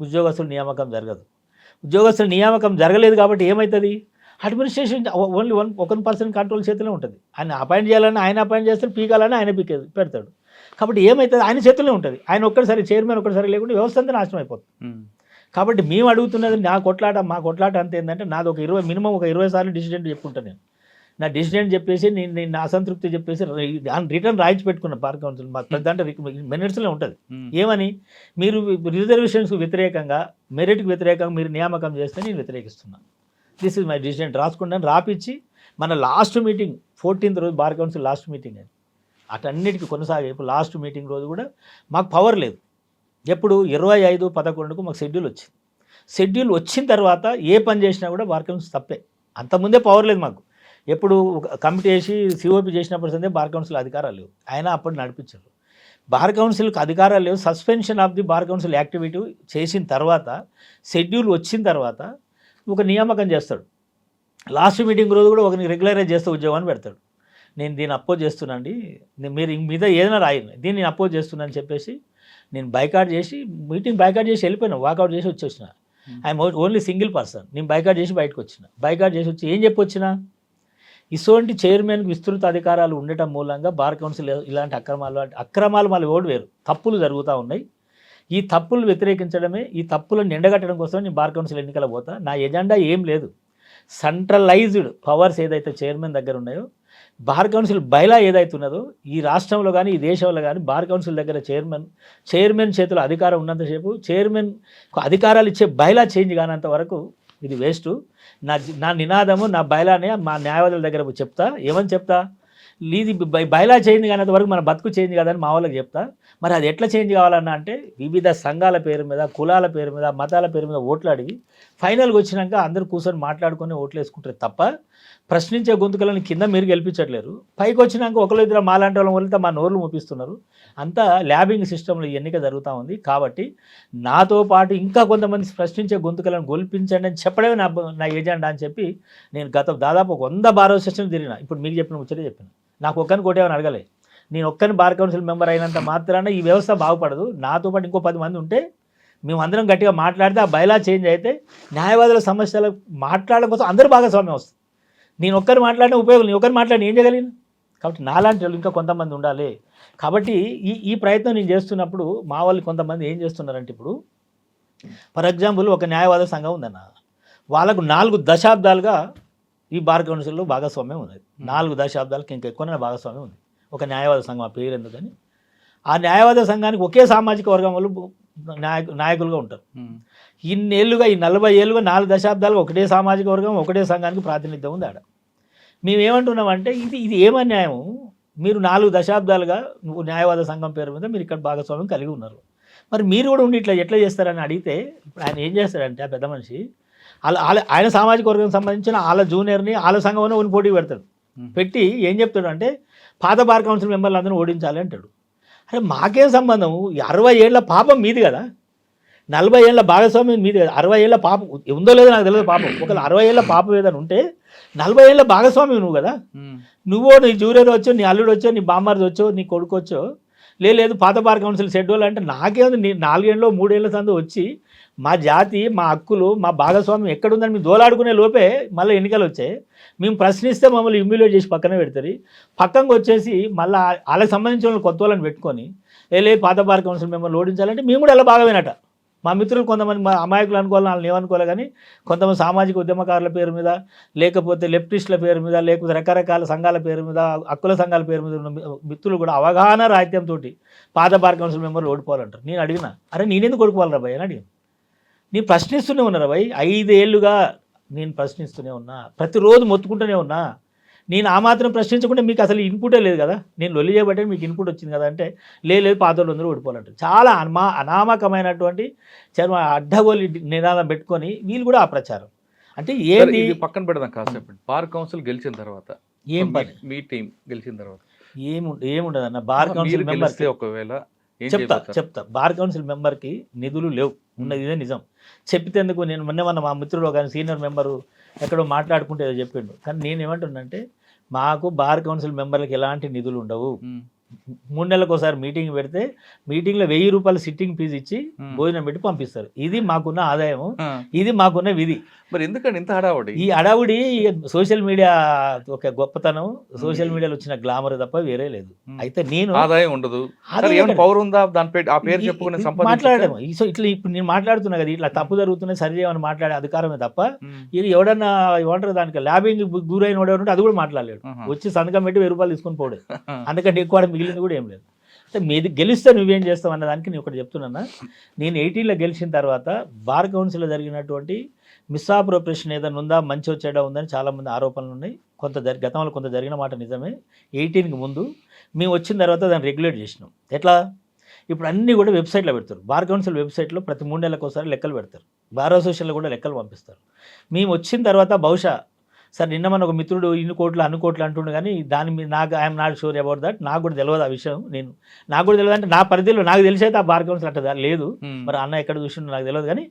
ఉద్యోగస్తుల నియామకం జరగదు. ఉద్యోగస్తుల నియామకం జరగలేదు కాబట్టి ఏమవుతుంది, అడ్మినిస్ట్రేషన్ ఓన్లీ 1% కంట్రోల్ చేతిలో ఉంటుంది. ఆయన అపాయింట్ చేయాలని ఆయన అపాయింట్ చేస్తాడు, పీకాలని ఆయన పెడతాడు. కాబట్టి ఏమవుతుంది, ఆయన చేతిలో ఉంటుంది. ఆయన ఒక్కసారి చైర్మన్ ఒక్కసారి లేకుండా వ్యవస్థ అంతా నాశనం అయిపోతుంది. కాబట్టి మేము అడుగుతున్నది మా కొట్లాట అంత ఏంటంటే, నాది మినిమం ఒక 20 సార్లు డిసిడెంట్ చెప్పుకుంటాను. నేను నా డిసిడెంట్ చెప్పేసి నేను నా అసంతృప్తి చెప్పేసి రిటర్న్ రాయించి పెట్టుకున్న బార్ కౌన్సిల్ మా దాంట్లో మినిట్స్లో ఉంటుంది. ఏమని, మీరు రిజర్వేషన్స్కి వ్యతిరేకంగా, మెరిట్కి వ్యతిరేకంగా మీరు నియామకం చేస్తే నేను వ్యతిరేకిస్తున్నాను, దిస్ ఇస్ మై డిసిడెంట్ రాసుకుంటాను. రాపిచ్చి మన లాస్ట్ మీటింగ్ 14th రోజు బార్ కౌన్సిల్ లాస్ట్ మీటింగ్ అని అటన్నిటికీ కొనసాగే. ఇప్పుడు లాస్ట్ మీటింగ్ రోజు కూడా మాకు పవర్ లేదు. ఎప్పుడు 25/11 మాకు షెడ్యూల్ వచ్చింది. షెడ్యూల్ వచ్చిన తర్వాత ఏ పని చేసినా కూడా బార్ కౌన్సిల్ తప్పే. అంతకుముందే పవర్ లేదు మాకు. ఎప్పుడు కమిటీ వేసి సిఓపి చేసినప్పుడు సందే బార్ కౌన్సిల్ అధికారాలు లేవు, ఆయన అప్పుడు నడిపించారు. బార్ కౌన్సిల్కి అధికారాలు లేవు. Suspension of the bar council activity చేసిన తర్వాత, షెడ్యూల్ వచ్చిన తర్వాత ఒక నియామకం చేస్తాడు. లాస్ట్ మీటింగ్ రోజు కూడా ఒకరిని రెగ్యులరైజ్ చేస్తే ఉద్యోగాన్ని పెడతాడు. నేను దీన్ని అపోజ్ చేస్తున్నాండి, మీరు మీద ఏదైనా రాయండి, దీన్ని నేను అపోజ్ చేస్తున్నాను చెప్పేసి నేను బైకాట్ చేసి బైకాట్ చేసి వెళ్ళిపోయినా, వాకౌట్ చేసి వచ్చేసిన. I'm only single person. నేను బైకాట్ చేసి బయటకు వచ్చిన. బైకాట్ చేసి వచ్చి ఏం చెప్పొచ్చినా, ఇటువంటి చైర్మన్కి విస్తృత అధికారాలు ఉండటం మూలంగా బార్ కౌన్సిల్ ఇలాంటి అక్రమాలు మళ్ళీ ఓడి వేరు, తప్పులు జరుగుతూ ఉన్నాయి. ఈ తప్పులు వ్యతిరేకించడమే, ఈ తప్పులను ఎండగట్టడం కోసం నేను బార్ కౌన్సిల్ ఎన్నికల పోతా. నా ఎజెండా ఏం లేదు. సెంట్రలైజ్డ్ పవర్స్ ఏదైతే చైర్మన్ దగ్గర ఉన్నాయో, బార్ కౌన్సిల్ బైలా ఏదైతే ఉన్నదో ఈ రాష్ట్రంలో కానీ ఈ దేశంలో కానీ బార్ కౌన్సిల్ దగ్గర చైర్మన్ చేతిలో అధికారం ఉన్నంతసేపు, చైర్మన్ అధికారాలు ఇచ్చే బైలా చేంజ్ కానంత వరకు ఇది వేస్ట్. నా నినాదము, నా బైలానే మా న్యాయవాదుల దగ్గర చెప్తా. ఏమని చెప్తా, ఇది బైలా చేంజ్ కానంత వరకు మన బతుకు చేంజ్ కాదని మా వాళ్ళకి చెప్తా. మరి అది ఎట్లా చేంజ్ కావాలన్నా అంటే వివిధ సంఘాల పేరు మీద, కులాల పేరు మీద, మతాల పేరు మీద ఓట్లు అడిగి ఫైనల్గా వచ్చినాక అందరూ కూర్చొని మాట్లాడుకొని ఓట్లు వేసుకుంటారు తప్ప ప్రశ్నించే గొంతుకలను కింద మీరు గెలిపించట్లేరు. పైకి వచ్చినాక ఒకరు ఇద్దరు మాలాంటి వాళ్ళని వదిలితే మా నోర్లు ముపిస్తున్నారు. అంతా ల్యాబింగ్ సిస్టంలో ఎన్నిక జరుగుతూ ఉంది. కాబట్టి నాతో పాటు ఇంకా కొంతమంది ప్రశ్నించే గొంతుకలను గొలిపించండి అని చెప్పడమే నా ఎజెండా అని చెప్పి నేను దాదాపు 100 బార్ అసోసియేషన్ తిరిగిన. ఇప్పుడు మీకు చెప్పిన ముచ్చటే చెప్పిన. నాకు ఒక్కరిని కొట్టేమని అడగలే. నేను ఒక్కరిని బార్ కౌన్సిల్ మెంబర్ అయినంత మాత్రాన ఈ వ్యవస్థ బాగుపడదు. నాతో పాటు ఇంకో 10 మంది ఉంటే మేమందరం గట్టిగా మాట్లాడితే ఆ బైలా చేంజ్ అయితే న్యాయవాదుల సమస్యలు మాట్లాడడం కోసం అందరూ భాగస్వామ్యం వస్తుంది. నేను ఒక్కరు మాట్లాడిన ఉపయోగం, నేను ఒక్కరు మాట్లాడిన ఏం చేయగలిగిన. కాబట్టి నాలాంటి వాళ్ళు ఇంకా కొంతమంది ఉండాలి. కాబట్టి ఈ ప్రయత్నం నేను చేస్తున్నప్పుడు మా వాళ్ళు కొంతమంది ఏం చేస్తున్నారంటే ఇప్పుడు ఫర్ ఎగ్జాంపుల్ ఒక న్యాయవాద సంఘం ఉందన్న, వాళ్ళకు 4 దశాబ్దాలుగా ఈ బార్ కౌన్సిల్లో భాగస్వామ్యం ఉన్నది. 4 దశాబ్దాలకు ఇంకా ఎక్కువనే భాగస్వామ్యం ఉంది. ఒక న్యాయవాద సంఘం ఆ పేరు ఎందుకని, ఆ న్యాయవాద సంఘానికి ఒకే సామాజిక వర్గం వాళ్ళు నాయకులుగా ఉంటారు. ఇన్నేళ్ళుగా ఈ 40 ఏళ్ళుగా 4 దశాబ్దాలుగా ఒకటే సామాజిక వర్గం ఒకటే సంఘానికి ప్రాతినిధ్యం ఉంది ఆడ. మేమేమంటున్నామంటే ఇది ఏమన్యాయం, మీరు 4 దశాబ్దాలుగా న్యాయవాద సంఘం పేరు మీద మీరు ఇక్కడ భాగస్వామ్యం కలిగి ఉన్నారు, మరి మీరు కూడా ఉండి ఇట్లా ఎట్లా చేస్తారని అడిగితే ఇప్పుడు ఆయన ఏం చేస్తాడంటే ఆ పెద్ద మనిషి ఆయన సామాజిక వర్గం సంబంధించిన వాళ్ళ జూనియర్ని వాళ్ళ సంఘంలో ఉన్న పోటీ పెడతాడు. పెట్టి ఏం చెప్తాడు అంటే పాత బార్ కౌన్సిల్ మెంబర్లు అందరూ ఓడించాలి అంటాడు. అరే మాకేం సంబంధం, 60 ఏళ్ళ పాపం మీది కదా, 40 ఏళ్ళ భాగస్వామ్యం మీది కదా. 60 ఏళ్ళ పాపం ఉందో లేదో నాకు తెలియదు పాపం. ఒకవేళ 60 ఏళ్ళ పాపం ఏదైనా ఉంటే 40 ఏళ్ళ భాగస్వామ్యం నువ్వు కదా. నువ్వో నీ జూనియర్ వచ్చో, నీ అల్లుడు వచ్చో, నీ బామ్మారిది వచ్చో, నీ కొడుకు వచ్చో, లేదు పాత బార్ కౌన్సిల్ షెడ్యూల్ అంటే నాకేముంది, నీ 4 ఏళ్ళు 3 ఏళ్ళ సందు వచ్చి మా జాతి మా హక్కులు మా భాగస్వామ్యం ఎక్కడుందని మేము దోలాడుకునే లోపే మళ్ళీ ఎన్నికలు వచ్చాయి. మేము ప్రశ్నిస్తే మమ్మల్ని హ్యూమిలేట్ చేసి పక్కన పెడతారు. పక్కకు వచ్చేసి మళ్ళీ వాళ్ళకి సంబంధించిన కొత్త వాళ్ళని పెట్టుకొని లేదు పాత బార్ కౌన్సిల్ మిమ్మల్ని ఓడించాలంటే మేము కూడా అలా బాగవేనట. మా మిత్రులు కొంతమంది మా అమాయకులు అనుకోవాలని వాళ్ళని ఏమనుకోలే, కానీ కొంతమంది సామాజిక ఉద్యమకారుల పేరు మీద, లేకపోతే లెఫ్టిస్టుల పేరు మీద, లేకపోతే రకరకాల సంఘాల పేరు మీద, హక్కుల సంఘాల పేరు మీద ఉన్న మిత్రులు కూడా అవగాహన రాహిత్యంతో పాత బార్ కౌన్సిల్ మెంబర్లు ఓడిపోవాలంటారు. నేను అడిగిన, అరే నేనెందుకు ఓడిపోవాలరా భయ్ అని అడిగాను. నేను ప్రశ్నిస్తూనే ఉన్నారా భయ్, 5 ఏళ్ళుగా నేను ప్రశ్నిస్తూనే ఉన్నా, ప్రతిరోజు మొత్తుకుంటూనే ఉన్నా. నేను ఆ మాత్రం ప్రశ్నించకుండా మీకు అసలు ఇన్పుటే లేదు కదా, నేను లొల్లి చేయబట్టే మీకు ఇన్పుట్ వచ్చింది కదా అంటే లేదు పాతోళ్ళు అందరూ ఓడిపోవాలంటారు. చాలా అనామకమైనటువంటి అడ్డగోలి నినాదం పెట్టుకొని వీళ్ళు కూడా ఆ ప్రచారం అంటే ఏంటి పక్కన పెడదాం కాసేపు. బార్ కౌన్సిల్ గెలిచిన తర్వాత ఏం పని, మీ టీం గెలిచిన తర్వాత ఏముండదు అన్న. బార్ కౌన్సిల్ మెంబర్ ఒకవేళ చెప్తా బార్ కౌన్సిల్ మెంబర్కి నిధులు లేవు, ఉన్నది ఇదే నిజం. చెప్పితేందుకు నేను మొన్న మా మిత్రుడు కానీ సీనియర్ మెంబరు ఎక్కడో మాట్లాడుకుంటే ఏదో చెప్పిండు. కానీ నేను ఏమంటున్నానంటే మాకు బార్ కౌన్సిల్ మెంబర్లకు ఎలాంటి నిధులు ఉండవు. 3 నెలలకు ఒకసారి మీటింగ్ పెడితే మీటింగ్లో 1000 రూపాయలు సిట్టింగ్ ఫీజు ఇచ్చి భోజనం పెట్టి పంపిస్తారు. ఇది మాకున్న ఆదాయము, ఇది మాకున్న విధి. మరి ఎందుకంటే ఇంత హడావుడి? ఈ హడావుడి సోషల్ మీడియా ఒక గొప్పతనం, సోషల్ మీడియాలో వచ్చిన గ్లామర్ తప్ప వేరే లేదు. అయితే నేను ఆదాయం ఉండదు, పవర్ ఉందా దాని ఆ పేరు చెప్పుకునే మాట్లాడము. ఇట్లా ఇప్పుడు నేను మాట్లాడుతున్నా కదా, ఇట్లా తప్పు జరుగుతున్నాయి సరి చేయమని మాట్లాడే అధికారమే తప్ప ఇది ఎవడన్నా ఏమంటారు దానికి ల్యాబింగ్ గురైన వాడు ఎవరు అది కూడా మాట్లాడలేడు. వచ్చి సంతకం పెట్టి 1000 రూపాయలు తీసుకొని పోడే, అందుకంటే ఎక్కువ మిగిలింది కూడా ఏం లేదు. అంటే మీది గెలిస్తే నువ్వేం చేస్తావు అన్న దానికి నేను ఒకటి చెప్తున్నా. నేను 18లో గెలిచిన తర్వాత బార్ కౌన్సిల్లో జరిగినటువంటి మిస్అప్రోప్రియేషన్ ఏదైనా ఉందా, మంచి వచ్చేడా ఉందని చాలామంది ఆరోపణలు ఉన్నాయి. గతంలో కొంత జరిగిన మాట నిజమే. 18కి ముందు మేము వచ్చిన తర్వాత దాన్ని రెగ్యులేట్ చేసినాం. ఎట్లా, ఇప్పుడు అన్నీ కూడా వెబ్సైట్లో పెడతారు. బార్ కౌన్సిల్ వెబ్సైట్లో ప్రతి 3 నెలలకు ఒకసారి లెక్కలు పెడతారు. బార్ అసోసియేషన్లో కూడా లెక్కలు పంపిస్తారు. మేము వచ్చిన తర్వాత బహుశా సార్ నిన్న మన ఒక మిత్రుడు ఇన్ని కోట్లు అన్ని కోట్లు అంటుండే, కానీ దాని మీద నాకు I'm not sure about that. నాకు కూడా తెలియదు ఆ విషయం. నాకు కూడా తెలియదు అంటే నా పరిధిలో నాకు తెలిసైతే ఆ బార్ కౌన్సిల్ అట్లా లేదు. మరి అన్న ఎక్కడ చూసిండో నాకు తెలియదు. కానీ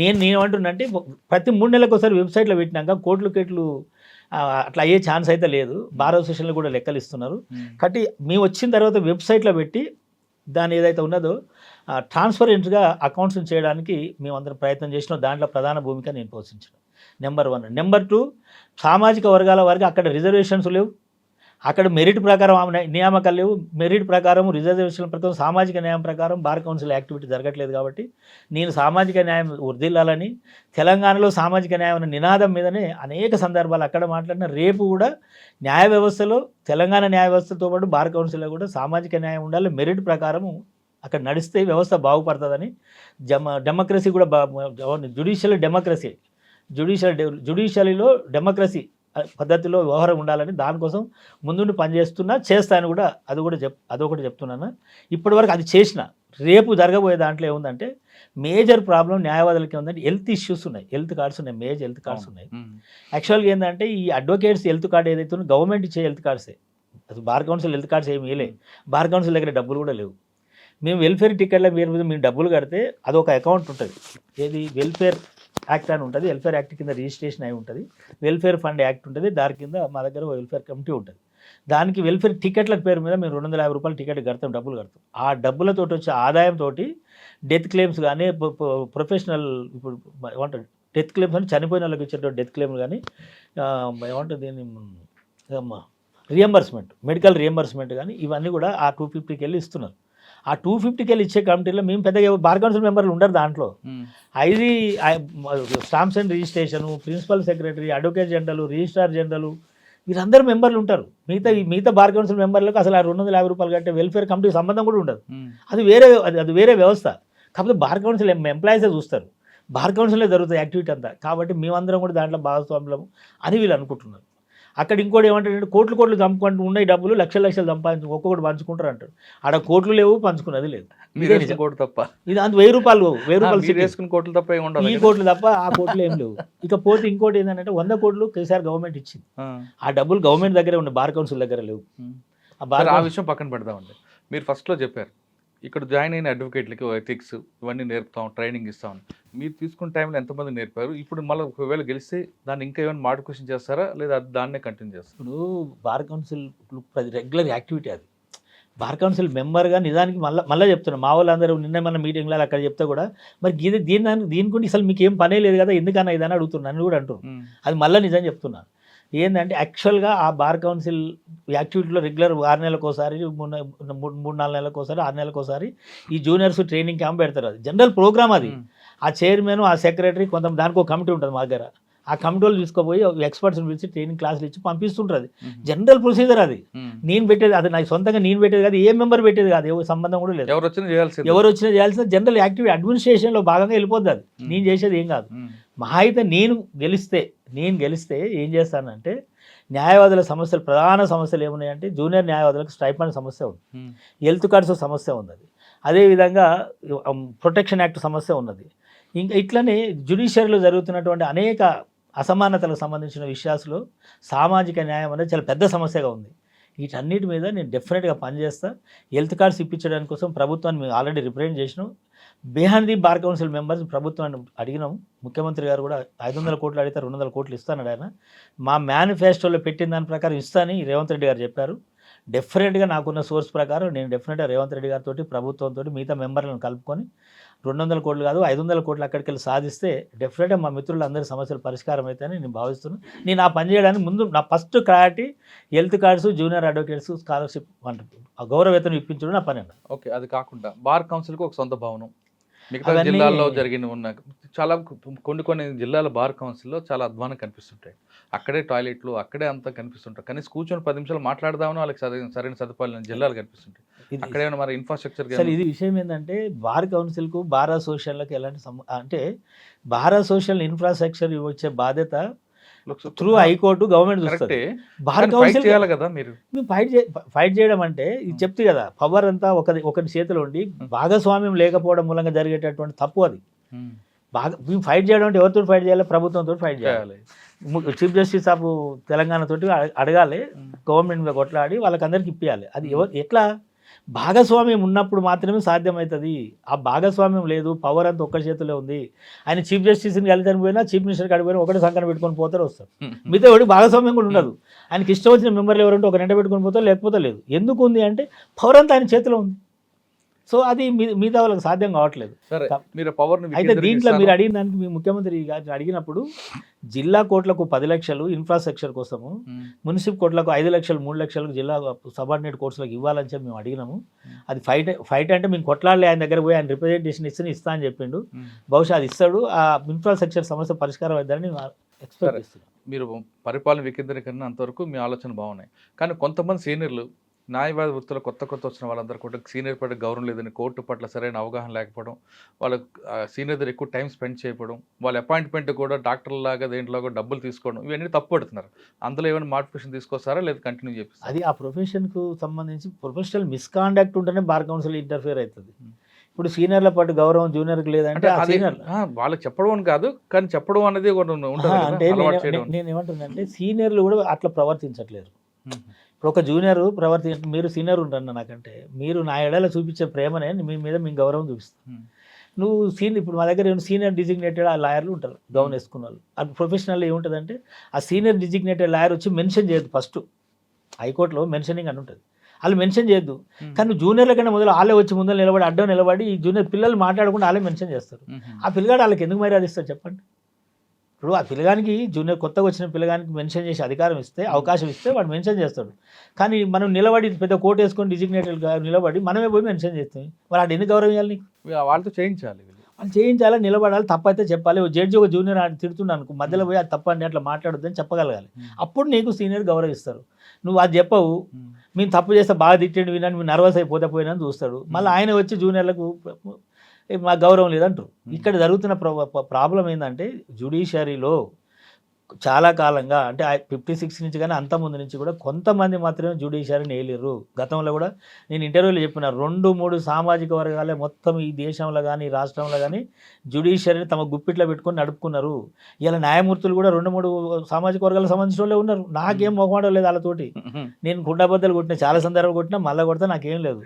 నేనేమంటున్నంటే ప్రతి 3 నెలలకు ఒకసారి వెబ్సైట్లో పెట్టినాక కోట్లు అట్లా అయ్యే ఛాన్స్ అయితే లేదు. బార్ అసోసియేషన్లో కూడా లెక్కలు ఇస్తున్నారు. కాబట్టి మేము వచ్చిన తర్వాత వెబ్సైట్లో పెట్టి దాని ఏదైతే ఉన్నదో ట్రాన్స్పరెంట్గా అకౌంట్స్ చేయడానికి మేమందరం ప్రయత్నం చేసినాం. దాంట్లో ప్రధాన భూమిక నేను పోషించాను. నెంబర్ 1. నెంబర్ 2, సామాజిక వర్గాల వారికి అక్కడ రిజర్వేషన్స్ లేవు, అక్కడ మెరిట్ ప్రకారం నియామకాలు లేవు. మెరిట్ ప్రకారం రిజర్వేషన్ ప్రకారం సామాజిక న్యాయం ప్రకారం బార్ కౌన్సిల్ యాక్టివిటీ జరగట్లేదు. కాబట్టి నేను సామాజిక న్యాయం వర్ధిల్లాలని, తెలంగాణలో సామాజిక న్యాయం అనే నినాదం మీదనే అనేక సందర్భాలు అక్కడ మాట్లాడిన. రేపు కూడా న్యాయ వ్యవస్థలో తెలంగాణ న్యాయ వ్యవస్థతో పాటు బార్ కౌన్సిల్లో కూడా సామాజిక న్యాయం ఉండాలి. మెరిట్ ప్రకారము అక్కడ నడిస్తే వ్యవస్థ బాగుపడుతుందని, డెమోక్రసీ కూడా జ్యుడిషియల్ డెమోక్రసీ, జ్యుడిషియరీలో డెమోక్రసీ పద్ధతిలో వ్యవహారం ఉండాలని దానికోసం ముందుండి పనిచేస్తున్నా చేస్తాను కూడా అదొకటి చెప్తున్నాను. ఇప్పటివరకు అది చేసిన రేపు జరగబోయే దాంట్లో ఏముందంటే మేజర్ ప్రాబ్లం న్యాయవాదులకి ఏముందంటే హెల్త్ ఇష్యూస్ ఉన్నాయి, హెల్త్ కార్డ్స్ ఉన్నాయి, మేజర్ హెల్త్ కార్డ్స్ ఉన్నాయి. యాక్చువల్గా ఏంటంటే ఈ అడ్వకేట్స్ హెల్త్ కార్డ్ ఏదైతే ఉందో గవర్నమెంట్ ఇచ్చే హెల్త్ కార్డ్సే, అది బార్ కౌన్సిల్ హెల్త్ కార్డ్స్ ఏమి ఇవ్వలే. బార్ కౌన్సిల్ దగ్గర డబ్బులు కూడా లేవు. మేము వెల్ఫేర్ టికెట్ల మీద మేము డబ్బులు కడితే అదొక అకౌంట్ ఉంటుంది, ఏది వెల్ఫేర్ యాక్ట్ అని ఉంటుంది, వెల్ఫేర్ యాక్ట్ కింద రిజిస్ట్రేషన్ అయి ఉంటుంది, వెల్ఫేర్ ఫండ్ యాక్ట్ ఉంటుంది, దాని కింద మా దగ్గర వెల్ఫేర్ కమిటీ ఉంటుంది. దానికి వెల్ఫేర్ టికెట్ల పేరు మీద మేము 250 రూపాయలు టికెట్ కడతాం, డబ్బులు కడతాం. ఆ డబ్బులతో వచ్చే ఆదాయంతో డెత్ క్లెయిమ్స్ కానీ ప్రొఫెషనల్ ఇప్పుడు ఏమంటారు డెత్ క్లెయిమ్స్ అని చనిపోయిన వాళ్ళకి ఇచ్చేటువంటి డెత్ క్లెయిమ్ కానీ ఏమంటుంది దీన్ని రియంబర్స్మెంట్, మెడికల్ రియంబర్స్మెంట్ కానీ ఇవన్నీ కూడా ఆ 250కి వెళ్ళి ఇస్తున్నారు. ఆ 250కి వెళ్ళి ఇచ్చే కమిటీలో మేము పెద్దగా బార్ కౌన్సిల్ మెంబర్లు ఉండరు. దాంట్లో ఐది stamps and registration, principal secretary, advocate general, registrar general వీరందరూ మెంబర్లు ఉంటారు. మిగతా బార్ కౌన్సిల్ మెంబర్లకు అసలు ఆ 250 రూపాయలు కట్టే వెల్ఫేర్ కమిటీకి సంబంధం కూడా ఉండదు. అది వేరే వ్యవస్థ. కాకపోతే బార్ కౌన్సిల్ ఎంప్లాయీసే చూస్తారు, బార్ కౌన్సిలే జరుగుతుంది యాక్టివిటీ అంతా. కాబట్టి మేమందరం కూడా దాంట్లో భాగస్వాములము అని వీళ్ళు అనుకుంటున్నారు. అక్కడ ఇంకోటి ఏమంటారంటే కోట్లు చంపుకుంటూ ఉన్నాయి డబ్బులు, లక్షలు సంపాదించు ఒక్కొక్కటి పంచుకుంటారు అంటారు. ఆడ కోట్లు లేవు, పంచుకున్నది లేదు. కోట్లు తప్ప ఇది అంత 1000 రూపాయలు వేసుకుని కోట్లు తప్ప ఈ కోట్లు తప్ప ఆ కోట్లు ఏం లేవు. ఇకపోతే ఇంకోటి ఏంటంటే 100 కోట్లు కేసీఆర్ గవర్నమెంట్ ఇచ్చింది. ఆ డబ్బులు గవర్నమెంట్ దగ్గరే ఉండే, బార్ కౌన్సిల్ దగ్గర లేవు. ఆ విషయం పక్కన పెడదామండి. మీరు ఫస్ట్లో చెప్పారు ఇక్కడ జాయిన్ అయిన అడ్వకేట్లకి ఎథిక్స్ ఇవన్నీ నేర్పుతాం, ట్రైనింగ్ ఇస్తాం. మీరు తీసుకున్న టైంలో ఎంతమంది నేర్పారు? ఇప్పుడు మళ్ళీ ఒకవేళ గెలిస్తే దాన్ని ఇంకా ఏమైనా మాడిఫికేషన్ చేస్తారా లేదా దాన్నే కంటిన్యూ చేస్తారు? ఇప్పుడు బార్ కౌన్సిల్ రెగ్యులర్ యాక్టివిటీ అది. బార్ కౌన్సిల్ మెంబర్గా నిజానికి మళ్ళీ చెప్తున్నాను, మా వాళ్ళందరూ నిన్న మన మీటింగ్లో అక్కడ చెప్తే కూడా మరి దీని గురించి అసలు మీకు ఏం పనే లేదు కదా ఎందుకన్నా ఇదని అడుగుతున్నాను, నన్ను కూడా అంటున్నాను. అది మళ్ళీ నిజం చెప్తున్నాను. ఏంటంటే యాక్చువల్గా ఆ బార్ కౌన్సిల్ యాక్టివిటీలో రెగ్యులర్ 6 నెలలకు ఒకసారి, 3-4 నెలలకు ఒకసారి, 6 నెలలకు ఒకసారి ఈ జూనియర్స్ ట్రైనింగ్ క్యాంప్ పెడతారు. అది జనరల్ ప్రోగ్రామ్. అది ఆ చైర్మన్, ఆ సెక్రటరీ, కొంత దానికి ఒక కమిటీ ఉంటుంది మా దగ్గర. ఆ కమిటీ వాళ్ళు తీసుకుపోయి ఎక్స్పర్ట్స్ని పిలిచి ట్రైనింగ్ క్లాసులు ఇచ్చి పంపిస్తుంటుంది. జనరల్ ప్రొసీజర్ అది. నేను పెట్టేది అది, నాకు సొంతంగా నేను పెట్టేది కాదు, ఏ మెంబర్ పెట్టేది కాదు, ఎవరు సంబంధం కూడా లేదు. ఎవరు వచ్చినా చేయాల్సిన జనరల్ యాక్టివిటీ అడ్మినిస్ట్రేషన్లో భాగంగా వెళ్ళిపోద్ది. అది నేను చేసేది ఏం కాదు. మహా అయితే నేను గెలిస్తే ఏం చేస్తానంటే న్యాయవాదుల సమస్యలు, ప్రధాన సమస్యలు ఏమున్నాయంటే జూనియర్ న్యాయవాదులకు స్టైపెండ్ సమస్య ఉంది, హెల్త్ కార్డ్స్ సమస్య ఉన్నది, అదేవిధంగా ప్రొటెక్షన్ యాక్ట్ సమస్య ఉన్నది. ఇంకా ఇట్లనే జ్యుడిషియరీలో జరుగుతున్నటువంటి అనేక అసమానతలకు సంబంధించిన విషయాల్లో సామాజిక న్యాయం అనేది చాలా పెద్ద సమస్యగా ఉంది. వీటన్నిటి మీద నేను డెఫినెట్గా పనిచేస్తా. హెల్త్ కార్డ్స్ ఇప్పించడానికి కోసం ప్రభుత్వాన్ని మేము ఆల్రెడీ రిప్రజెంట్ చేసినాం. Behind the bar council members ప్రభుత్వాన్ని అడిగినాం. ముఖ్యమంత్రి గారు కూడా 500 కోట్లు అడిగితే 200 కోట్లు ఇస్తానడు ఆయన. మా మేనిఫెస్టోలో పెట్టిన దాని ప్రకారం ఇస్తానని రేవంత్ రెడ్డి గారు చెప్పారు. డెఫినెట్గా నాకున్న సోర్స్ ప్రకారం నేను డెఫినెట్గా రేవంత్ రెడ్డి గారితో, ప్రభుత్వంతో, మిగతా మెంబర్లను కలుపుకొని 200 కోట్లు కాదు 500 కోట్లు అక్కడికి వెళ్ళి సాధిస్తే డెఫినెట్గా మా మిత్రులందరి సమస్యలు పరిష్కారం అవుతాయని నేను భావిస్తున్నాను. నేను ఆ పని చేయడానికి ముందు నా first priority health cards, junior advocates scholarship గౌరవేతనం ఇప్పించడం నా పని అన్న. ఓకే, అది కాకుండా బార్ కౌన్సిల్కి ఒక సొంత భవనం మిగతా జిల్లాల్లో ఉన్న చాలా కొన్ని జిల్లాల బార్ కౌన్సిల్లో చాలా అధ్వానం కనిపిస్తుంటాయి. అక్కడే టాయిలెట్లు, అక్కడే అంతా కనిపిస్తుంటాయి. కానీ కూర్చొని 10 నిమిషాలు మాట్లాడదామని వాళ్ళకి సరైన సదుపాయాలు జిల్లాలు కనిపిస్తుంటాయి. అక్కడే మరి ఇన్ఫ్రాస్ట్రక్చర్. ఇది విషయం ఏంటంటే బార్ కౌన్సిల్కు, బార్ అసోసియేషన్లకు ఎలాంటి అంటే బార్ అసోసియేషన్ ఇన్ఫ్రాస్ట్రక్చర్ వచ్చే బాధ్యత త్రూ హైకోర్టు గవర్నమెంట్ చూస్తుంది. బార్ కౌన్సిల్ చేయాలి కదా. మీరు ఫైట్ చేయడం అంటే ఇది చెప్తే కదా, పవర్ అంతా ఒకటి చేతిలో ఉండి భాగస్వామ్యం లేకపోవడం మూలంగా జరిగేటటువంటి తప్పు అది. మేము ఫైట్ చేయడం అంటే ఎవరితో ఫైట్ చేయాలి? ప్రభుత్వంతో ఫైట్ చేయాలి. చీఫ్ జస్టిస్ ఆఫ్ తెలంగాణ తోటి అడగాలి, గవర్నమెంట్ మీద కొట్లాడి వాళ్ళకందరికి ఇప్పించాలి. అది ఎట్లా? భాగస్వామ్యం ఉన్నప్పుడు మాత్రమే సాధ్యమవుతుంది. ఆ భాగస్వామ్యం లేదు, పవర్ అంతా ఒక్క చేతిలో ఉంది. ఆయన చీఫ్ జస్టిస్ని కలిసి పోయినా, చీఫ్ మినిస్టర్ కాడిపోయినా ఒకటే సంఖ్యను పెట్టుకొని పోతారు, వస్తారు. మిగతా ఒకటి భాగస్వామ్యం కూడా ఉండదు. ఆయనకి ఇష్టం వచ్చిన మెంబర్లు ఎవరంటే ఒక రెంట పెట్టుకొని పోతారు, లేకపోతే లేదు. ఎందుకు ఉంది అంటే పవర్ అంతా ఆయన చేతిలో ఉంది. సో అది మిగతా వాళ్ళకి సాధ్యం కావట్లేదు. అయితే దీంట్లో మీరు అడిగిన దానికి మీ ముఖ్యమంత్రి గారిని అడిగినప్పుడు జిల్లా కోట్లకు 10 లక్షలు ఇన్ఫ్రాస్ట్రక్చర్ కోసము, మున్సిపల్ కోట్లకు 5 లక్షలు 3 లక్షలకు జిల్లా సబార్డినేట్ కోర్సులకు ఇవ్వాలని చెప్పి మేము అడిగినాము. అది ఫైట్ అంటే మేము కొట్లాడలే, ఆయన దగ్గర పోయి ఆయన రిప్రజెంటేషన్ ఇస్తా అని చెప్పిండు. బహుశా అది ఇస్తాడు. ఆ ఇన్ఫ్రాస్ట్రక్చర్ సమస్య పరిష్కారం అవుతుందని ఎక్స్పెక్ట్ చేస్తున్నాం. మీరు పరిపాలన వికేంద్రీకరణ అంతవరకు మీ ఆలోచన బాగున్నాయి. కానీ కొంతమంది సీనియర్లు న్యాయవాద వృత్తిలో కొత్త వచ్చిన వాళ్ళందరూ కూడా సీనియర్ పట్ల గౌరవం లేదని, కోర్టు పట్ల సరైన అవగాహన లేకపోవడం, వాళ్ళకు సీనియర్ దగ్గర ఎక్కువ టైం స్పెండ్ చేయకపోవడం, వాళ్ళ అపాయింట్మెంట్ కూడా డాక్టర్లాగా దేంట్లో కూడా డబ్బులు తీసుకోవడం, ఇవన్నీ తప్పుపడుతున్నారు. అందులో ఏమైనా మోడిఫికేషన్ తీసుకొస్తారా లేదా కంటిన్యూ చేపిస్తారా? అది ఆ ప్రొఫెషన్కు సంబంధించి ప్రొఫెషనల్ మిస్కాండక్ట్ ఉంటేనే బార్ కౌన్సిల్ ఇంటర్ఫియర్ అవుతుంది. ఇప్పుడు సీనియర్ల పాటు గౌరవం జూనియర్కి లేదంటే ఆ సీనియర్ వాళ్ళకి చెప్పడం అని కాదు, కానీ చెప్పడం అనేది ఉంటుంది అంటే నేను ఏమంటున్నానంటే సీనియర్లు కూడా అట్లా ప్రవర్తించట్లేరు. ఇప్పుడు ఒక జూనియర్ మీరు సీనియర్ ఉంటారు నాకంటే, మీరు నా ఎడల చూపించే ప్రేమనే మీ మీద మేము గౌరవం చూపిస్తాం. నువ్వు ఇప్పుడు మా దగ్గర సీనియర్ డిజిగ్నేటెడ్ ఆ లాయర్లు ఉంటారు, గౌన్ వేసుకున్న వాళ్ళు. అది ప్రొఫెషనల్ ఏముంటుందంటే ఆ సీనియర్ డిజిగ్నేటెడ్ లాయర్ వచ్చి మెన్షన్ చేయదు. ఫస్ట్ హైకోర్టులో మెన్షనింగ్ అని ఉంటుంది, వాళ్ళు మెన్షన్ చేయొద్దు. కానీ జూనియర్ల కన్నా మొదలు వాళ్ళే వచ్చి ముందర నిలబడి అడ్డం నిలబడి ఈ జూనియర్ పిల్లలు మాట్లాడకుండా వాళ్ళే మెన్షన్ చేస్తారు. ఆ పిల్లగాడు వాళ్ళకి ఎందుకు మర్యాద ఇస్తారు చెప్పండి? ఇప్పుడు ఆ పిల్లగానికి జూనియర్ కొత్తగా వచ్చిన పిల్లగానికి మెన్షన్ చేసి అధికారం ఇస్తే, అవకాశం ఇస్తే వాడు మెన్షన్ చేస్తాడు. కానీ మనం నిలబడి పెద్ద కోట్ వేసుకొని డిజిగ్నేటెడ్గా నిలబడి మనమే పోయి మెన్షన్ చేస్తాం. మరి వాడు ఎన్ని గౌరవం ఇవ్వాలి? వాళ్ళతో చేయించాలి, వాళ్ళు చేయించాలి, నిలబడాలి. తప్పైతే చెప్పాలి. ఓ జడ్జి ఒక జూనియర్ తిడుతున్నాను అనుకో, మధ్యలో పోయి అది తప్పండి అట్లా మాట్లాడొద్దని చెప్పగలగాలి. అప్పుడు నీకు సీనియర్ గౌరవిస్తారు. నువ్వు అది చెప్పవు, మేము తప్పు చేస్తే బాగా తిట్టండి వినండి, మీరు నర్వస్ అయిపోయినా చూస్తాడు. మళ్ళీ ఆయన వచ్చి జూనియర్లకు మా గౌరవం లేదంటారు. ఇక్కడ జరుగుతున్న ప్రాబ్లం ఏంటంటే జ్యుడిషియరీలో చాలా కాలంగా అంటే 56 నుంచి కానీ అంత ముందు నుంచి కూడా కొంతమంది మాత్రమే జ్యుడిషియరీని వేయలేరు. గతంలో కూడా నేను ఇంటర్వ్యూలో చెప్పిన 2-3 సామాజిక వర్గాలే మొత్తం ఈ దేశంలో కానీ రాష్ట్రంలో కానీ జ్యుడిషియరీని తమ గుప్పిట్లో పెట్టుకొని నడుపుకున్నారు. ఇలా న్యాయమూర్తులు కూడా 2-3 సామాజిక వర్గాలకు సంబంధించిన వాళ్ళే ఉన్నారు. నాకేం మొహమాటం లేదు వాళ్ళతోటి. నేను కుండబద్దలు కొట్టినా, చాలా సందర్భాలు కొట్టినా, మళ్ళీ కొడితే నాకేం లేదు.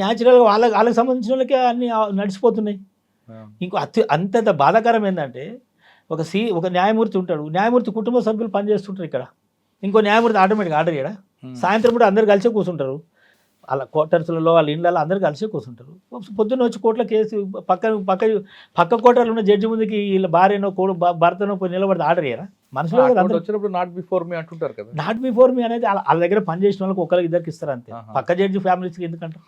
న్యాచురల్గా వాళ్ళకి సంబంధించిన వాళ్ళకి అన్నీ నడిచిపోతున్నాయి. ఇంకో అంత బాధాకరం ఏంటంటే ఒక న్యాయమూర్తి ఉంటాడు, న్యాయమూర్తి కుటుంబ సభ్యులు పనిచేస్తుంటారు ఇక్కడ. ఇంకో న్యాయమూర్తి ఆటోమేటిక్ ఆర్డర్ చేయడా? సాయంత్రం కూడా అందరు కలిసే కూర్చుంటారు, వాళ్ళ క్వార్టర్స్లలో వాళ్ళ ఇళ్ళలో అందరు కలిసే కూర్చుంటారు. పొద్దున్న వచ్చి కోర్టులో కేసు పక్క కోటర్లో ఉన్న జడ్జి ముందుకి వీళ్ళ భార్యనో భర్తనో పోయి నిలబడితే ఆర్డర్ చేయరా? మనుషులు వచ్చినప్పుడు నాట్ బిఫోర్ మీ అంటుంటారు కదా. నాట్ బిఫోర్ మీ అనేది వాళ్ళ దగ్గర పనిచేసిన వాళ్ళకి ఒకరికి ఇద్దరికి ఇస్తారు అంతే. పక్క జడ్జి ఫ్యామిలీస్కి ఎందుకంటారు?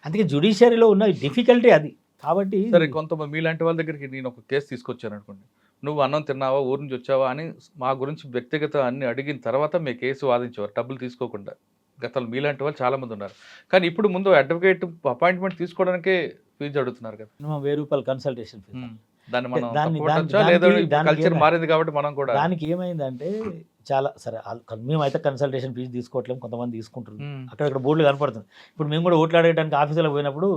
అందుకే జ్యుడిషియరీలో ఉన్న డిఫికల్టీ అది. కాబట్టి సరే, కొంతమంది మీలాంటి వాళ్ళ దగ్గరికి నేను ఒక కేసు తీసుకొచ్చాను అనుకోండి, నువ్వు అన్నం తిన్నావా, ఊరు నుంచి వచ్చావా అని మా గురించి వ్యక్తిగత అన్ని అడిగిన తర్వాత మీ కేసు వాదించేవారు డబ్బులు తీసుకోకుండా. గతంలో మీలాంటి వాళ్ళు చాలామంది ఉన్నారు. కానీ ఇప్పుడు ముందు అడ్వకేట్ అపాయింట్మెంట్ తీసుకోవడానికే ఫీజు అడుగుతున్నారు కదా. ₹1000 కన్సల్టేషన్ ఫీజు. దాన్ని మనం కల్చర్ మారింది కాబట్టి మనం కూడా. దానికి ఏమైందంటే చాలా సరే, మేమైతే కన్సల్టేషన్ ఫీజు తీసుకోవట్లేము, కొంతమంది తీసుకుంటారు. అక్కడక్కడ బోర్డులు కనపడుతుంది. ఇప్పుడు మేము కూడా ఓట్లాడేయడానికి ఆఫీసులో పోయినప్పుడు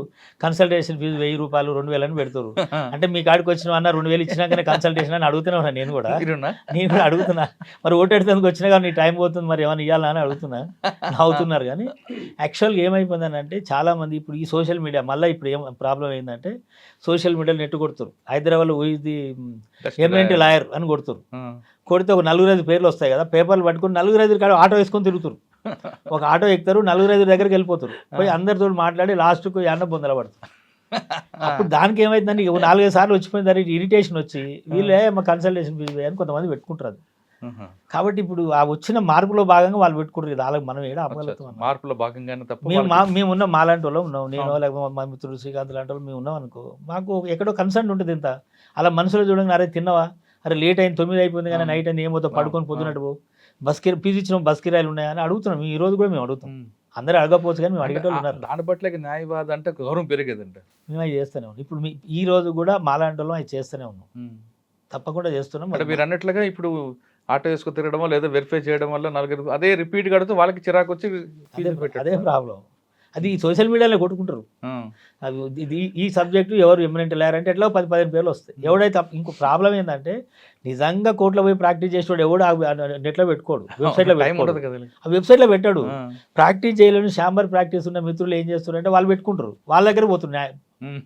కన్సల్టేషన్ ఫీజు ₹1000, ₹2000 అని పెడతారు. అంటే మీ కాడికి వచ్చిన అన్న 2000 ఇచ్చినాకనే కన్సల్టేషన్ అని అడుగుతున్నా ఉన్నా. నేను కూడా అడుగుతున్నా, మరి ఓటాడేందుకు వచ్చినా కానీ నీ టైం పోతుంది, మరి ఏమైనా ఇవ్వాలా అని అడుగుతున్నా. నవ్వుతున్నారు. కానీ యాక్చువల్గా ఏమైపోయిందని అంటే చాలామంది ఇప్పుడు ఈ సోషల్ మీడియా మళ్ళీ ఇప్పుడు ఏం ప్రాబ్లం ఏంటంటే సోషల్ మీడియాలో నెట్టు కొడుతారు. హైదరాబాద్లో ఇది ఎమ్మెల్యే లాయర్ అని కొడుతారు. కొడితే ఒక 4-5 పేర్లు వస్తాయి కదా, పేపర్లు పట్టుకుని 4-5 కాడ ఆటో వేసుకొని తిరుగుతారు. ఒక ఆటో ఎక్కుతారు, 4-5 దగ్గరికి వెళ్ళిపోతారు. పోయి అందరితో మాట్లాడి లాస్ట్కు ఎండ బొందల పడతారు. అప్పుడు దానికి ఏమైందంటే 4-5 సార్లు వచ్చిపోయిన దానికి ఇరిటేషన్ వచ్చి వీళ్ళే మా కన్సల్టేషన్ ఫీజు అని కొంతమంది పెట్టుకుంటారు. అది కాబట్టి ఇప్పుడు ఆ వచ్చిన మార్పులో భాగంగా వాళ్ళు పెట్టుకుంటారు. వాళ్ళకి మనం ఏడా అమలుతాం. మార్పులో భాగంగానే తప్ప మేము ఉన్నాం, మాలాంటి వాళ్ళు ఉన్నాం, నేను లేకపోతే మా మిత్రుడు శ్రీకాంత్ లాంటి వాళ్ళు మేము ఉన్నాం అనుకో, మాకు ఎక్కడో కన్సర్న్ ఉంటుంది. ఇంత అలా మనసులో చూడండి, అరే తిన్నావా, అరే లేట్ అయింది, 9 అయిపోయింది కానీ నైట్ అయింది, ఏమవుతావు పడుకొని పొద్దునట్టు పో, ఫీజు ఇచ్చిన బస్ కిరాయిలు ఉన్నాయని అడుగుతున్నాం. ఈ రోజు కూడా మేము అడుగుతాం. అందరూ అడగకపోవచ్చు కానీ మేము అడిగేటోళ్ళు ఉన్నారు. దాని బట్లకి న్యాయవాద అంటే గౌరవం పెరిగేదంటే మేము అవి చేస్తూనే ఉన్నాం. ఇప్పుడు ఈ రోజు కూడా మాలాంటి వాళ్ళం అవి చేస్తూనే ఉన్నాం, తప్పకుండా చేస్తున్నాం. అంటే మీరు అన్నట్లుగా ఇప్పుడు ఆటో వేసుకు తిరగడమో లేదా వెరిఫై చేయడం వల్ల 4 అదే రిపీట్ కడుతూ వాళ్ళకి చిరాకు వచ్చి అదే ప్రాబ్లం. అది సోషల్ మీడియాలో కొట్టుకుంటారు. ఇది ఈ సబ్జెక్టు ఎవరు ఎమినెంట్ లాయర్ అంటే ఎట్లా 10-15 పేర్లు వస్తాయి. ఎవడైతే ఇంకో ప్రాబ్లం ఏంటంటే నిజంగా కోర్టులో పోయి ప్రాక్టీస్ చేసేవాడు ఎవడు నెట్లో పెట్టుకోడు, వెబ్సైట్లో ఆ వెబ్సైట్లో పెట్టాడు. ప్రాక్టీస్ చేయలేని ఛాంబర్ ప్రాక్టీస్ ఉన్న మిత్రులు ఏం చేస్తున్నారు అంటే వాళ్ళు పెట్టుకుంటారు, వాళ్ళ దగ్గర పోతున్నారు,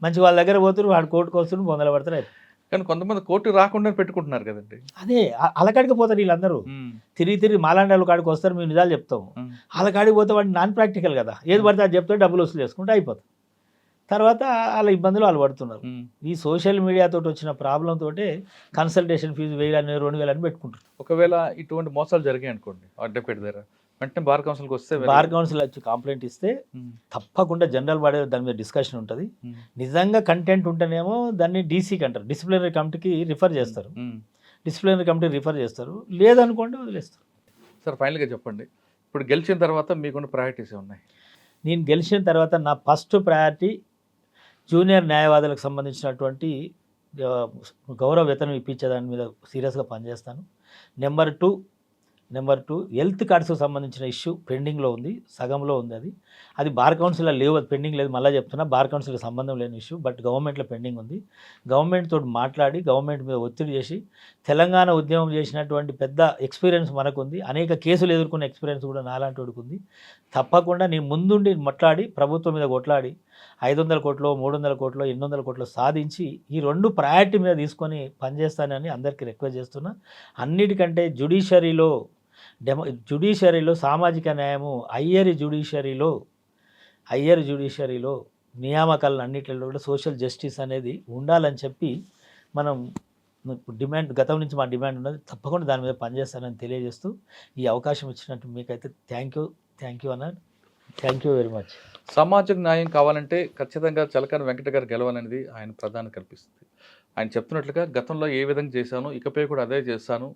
మంచి వాళ్ళ దగ్గర పోతున్నారు, వాడు కోర్టుకు వస్తున్నారు, బొందలు పడతారు. కానీ కొంతమంది కోర్టు రాకుండా పెట్టుకుంటున్నారు కదండి. అదే అలకాడికి పోతారు వీళ్ళందరూ. తిరిగి మాలాండాల కాడికి వస్తారు, మేము నిజాలు చెప్తాము. అలకాడికి పోతే వాడు నాన్ ప్రాక్టికల్ కదా, ఏది పడితే అది చెప్తే డబ్బులు వసూలు చేసుకుంటే అయిపోతుంది. తర్వాత వాళ్ళ ఇబ్బందులు వాళ్ళు పడుతున్నారు. ఈ సోషల్ మీడియాతో వచ్చిన ప్రాబ్లం తోటే కన్సల్టేషన్ ఫీజు 1000, 2000 అని పెట్టుకుంటారు. ఒకవేళ ఇటువంటి మోసాలు జరిగాయి అనుకోండి అడ్వకేట్ దగ్గర, వెంటనే బార్ కౌన్సిల్కి వస్తే, బార్ కౌన్సిల్ వచ్చి కంప్లైంట్ ఇస్తే తప్పకుండా జనరల్ బాడీ దాని మీద డిస్కషన్ ఉంటుంది. నిజంగా కంటెంట్ ఉంటేనేమో దాన్ని డీసీకి అంటారు, డిసిప్లినరీ కమిటీకి రిఫర్ చేస్తారు. డిసిప్లినరీ కమిటీ రిఫర్ చేస్తారు, లేదనుకోండి వదిలేస్తారు. సార్ ఫైనల్గా చెప్పండి, ఇప్పుడు గెలిచిన తర్వాత మీకున్న ప్రయారిటీస్ ఉన్నాయి? నేను గెలిచిన తర్వాత నా ఫస్ట్ ప్రయారిటీ జూనియర్ న్యాయవాదులకు సంబంధించినటువంటి ఆ, గౌరవ వేతనం ఇప్పించే దాని మీద సీరియస్గా పనిచేస్తాను. నెంబర్ టూ హెల్త్ కార్డ్స్కి సంబంధించిన ఇష్యూ పెండింగ్లో ఉంది, సగంలో ఉంది. అది బార్ కౌన్సిల్లో లేవు, అది పెండింగ్ లేదు. మళ్ళీ చెప్తున్నా, బార్ కౌన్సిల్కి సంబంధం లేని ఇష్యూ, బట్ గవర్నమెంట్లో పెండింగ్ ఉంది. గవర్నమెంట్ తోటి మాట్లాడి గవర్నమెంట్ మీద ఒత్తిడి చేసి, తెలంగాణ ఉద్యమం చేసినటువంటి పెద్ద ఎక్స్పీరియన్స్ మనకు ఉంది, అనేక కేసులు ఎదుర్కొన్న ఎక్స్పీరియన్స్ కూడా నాలాంటి వాడికి ఉంది. తప్పకుండా నేను ముందుండి మాట్లాడి ప్రభుత్వం మీద కొట్లాడి 500 కోట్లు 300 కోట్లు 800 కోట్లు సాధించి ఈ 2 ప్రయారిటీ మీద తీసుకొని పనిచేస్తానని అందరికీ రిక్వెస్ట్ చేస్తున్నా. అన్నిటికంటే జ్యుడిషియరీలో సామాజిక న్యాయము హయ్యర్ జ్యుడిషియరీలో నియామకాలను అన్నిటిలో కూడా సోషల్ జస్టిస్ అనేది ఉండాలని చెప్పి మనం డిమాండ్, గతం నుంచి మా డిమాండ్ ఉన్నది. తప్పకుండా దాని మీద పనిచేస్తానని తెలియజేస్తూ ఈ అవకాశం ఇచ్చినట్టు మీకైతే థ్యాంక్ యూ అన్న. Thank you very much. సామాజిక న్యాయం కావాలంటే ఖచ్చితంగా చలకాని వెంకట గారు గెలవాలనేది ఆయన ప్రధాన కల్పిస్తుంది. ఆయన చెప్తున్నట్లుగా గతంలో ఏ విధంగా చేశానో ఇకపై కూడా అదే చేస్తాను,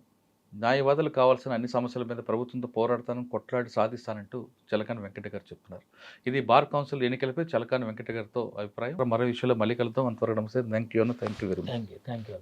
న్యాయవాదులు కావాల్సిన అన్ని సమస్యల మీద ప్రభుత్వంతో పోరాడతాను, కొట్లాడి సాధిస్తానంటూ చలకాని వెంకట గారు చెప్తున్నారు. ఇది బార్ కౌన్సిల్ ఎన్నికలపై చలకాని వెంకట గారితో అభిప్రాయం. మరో విషయంలో మళ్ళీ కలుద్దాం. అంతవరకు నమస్తే. Thank you very much. Thank you.